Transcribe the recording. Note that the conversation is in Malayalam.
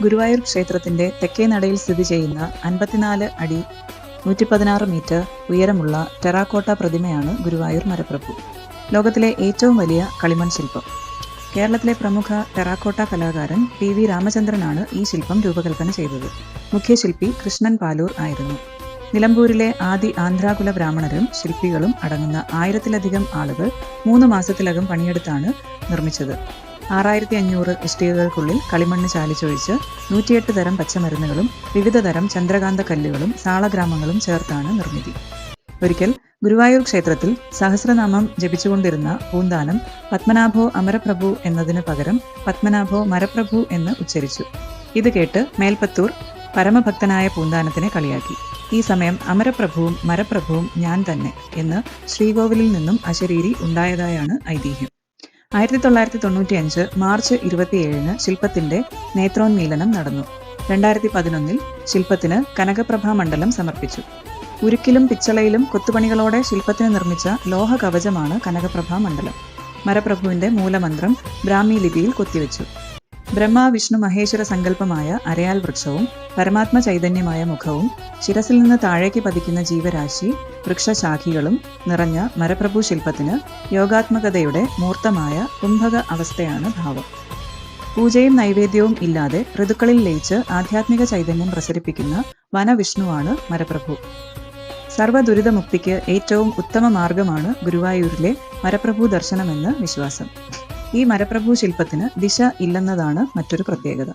ഗുരുവായൂർ ക്ഷേത്രത്തിന്റെ തെക്കേ നടയിൽ സ്ഥിതി ചെയ്യുന്ന 54 അടി 116 മീറ്റർ ഉയരമുള്ള ടെറാക്കോട്ട പ്രതിമയാണ് ഗുരുവായൂർ മരപ്രഭു. ലോകത്തിലെ ഏറ്റവും വലിയ കളിമൺ ശില്പം. കേരളത്തിലെ പ്രമുഖ ടെറാക്കോട്ട കലാകാരൻ PV രാമചന്ദ്രനാണ് ഈ ശില്പം രൂപകൽപ്പന ചെയ്തത്. മുഖ്യശില്പി കൃഷ്ണൻ പാലൂർ ആയിരുന്നു. നിലമ്പൂരിലെ ആദി ആന്ധ്രാകുല ബ്രാഹ്മണരും ശില്പികളും അടങ്ങുന്ന 1000-ലധികം ആളുകൾ 3 മാസത്തിലകം പണിയെടുത്താണ് നിർമ്മിച്ചത്. 6500 ഇഷ്ടികകൾക്കുള്ളിൽ കളിമണ്ണ് ചാലിച്ചൊഴിച്ച് 108 തരം പച്ചമരുന്നുകളും വിവിധ തരം ചന്ദ്രകാന്ത കല്ലുകളും സാളഗ്രാമങ്ങളും ചേർത്താണ് നിർമ്മിതി. ഒരിക്കൽ ഗുരുവായൂർ ക്ഷേത്രത്തിൽ സഹസ്രനാമം ജപിച്ചുകൊണ്ടിരുന്ന പൂന്താനം പത്മനാഭോ അമരപ്രഭു എന്നതിന് പകരം പത്മനാഭോ മരപ്രഭു എന്ന് ഉച്ചരിച്ചു. ഇത് കേട്ട് മേൽപ്പത്തൂർ പരമഭക്തനായ പൂന്താനത്തിനെ കളിയാക്കി. ഈ സമയം അമരപ്രഭുവും മരപ്രഭുവും ഞാൻ തന്നെ എന്ന് ശ്രീകോവിലിൽ നിന്നും അശരീരി ഉണ്ടായതായാണ് ഐതിഹ്യം. 1995 മാർച്ച് 27 ശില്പത്തിന്റെ നേത്രോന്മീലനം നടന്നു. 2011 ശില്പത്തിന് കനകപ്രഭാ മണ്ഡലം സമർപ്പിച്ചു. ഉരുക്കിലും പിച്ചളയിലും കൊത്തുപണികളോടെ ശില്പത്തിന് നിർമ്മിച്ച ലോഹ കവചമാണ് കനകപ്രഭാ മണ്ഡലം. മരപ്രഭുവിന്റെ മൂലമന്ത്രം ബ്രാഹ്മി ലിപിയിൽ കൊത്തിവെച്ചു. ബ്രഹ്മ വിഷ്ണു മഹേശ്വര സങ്കല്പമായ അരയാൽ വൃക്ഷവും പരമാത്മ ചൈതന്യമായ മുഖവും ശിരസിൽ നിന്ന് താഴേക്ക് പതിക്കുന്ന ജീവരാശി വൃക്ഷശാഖികളും നിറഞ്ഞ മരപ്രഭു ശില്പത്തിന് യോഗാത്മകതയുടെ മൂർത്തമായ കുംഭക അവസ്ഥയാണ് ഭാവം. പൂജയും നൈവേദ്യവും ഇല്ലാതെ ഋതുക്കളിൽ ലയിച്ച് ആധ്യാത്മിക ചൈതന്യം പ്രസരിപ്പിക്കുന്ന വനവിഷ്ണുവാണ് മരപ്രഭു. സർവ്വദുരിതമുക്തിക്ക് ഏറ്റവും ഉത്തമ മാർഗമാണ് ഗുരുവായൂരിലെ മരപ്രഭു ദർശനമെന്ന് വിശ്വാസം. ഈ മരപ്രഭു ശില്പത്തിന് ദിശ ഇല്ലെന്നതാണ് മറ്റൊരു പ്രത്യേകത.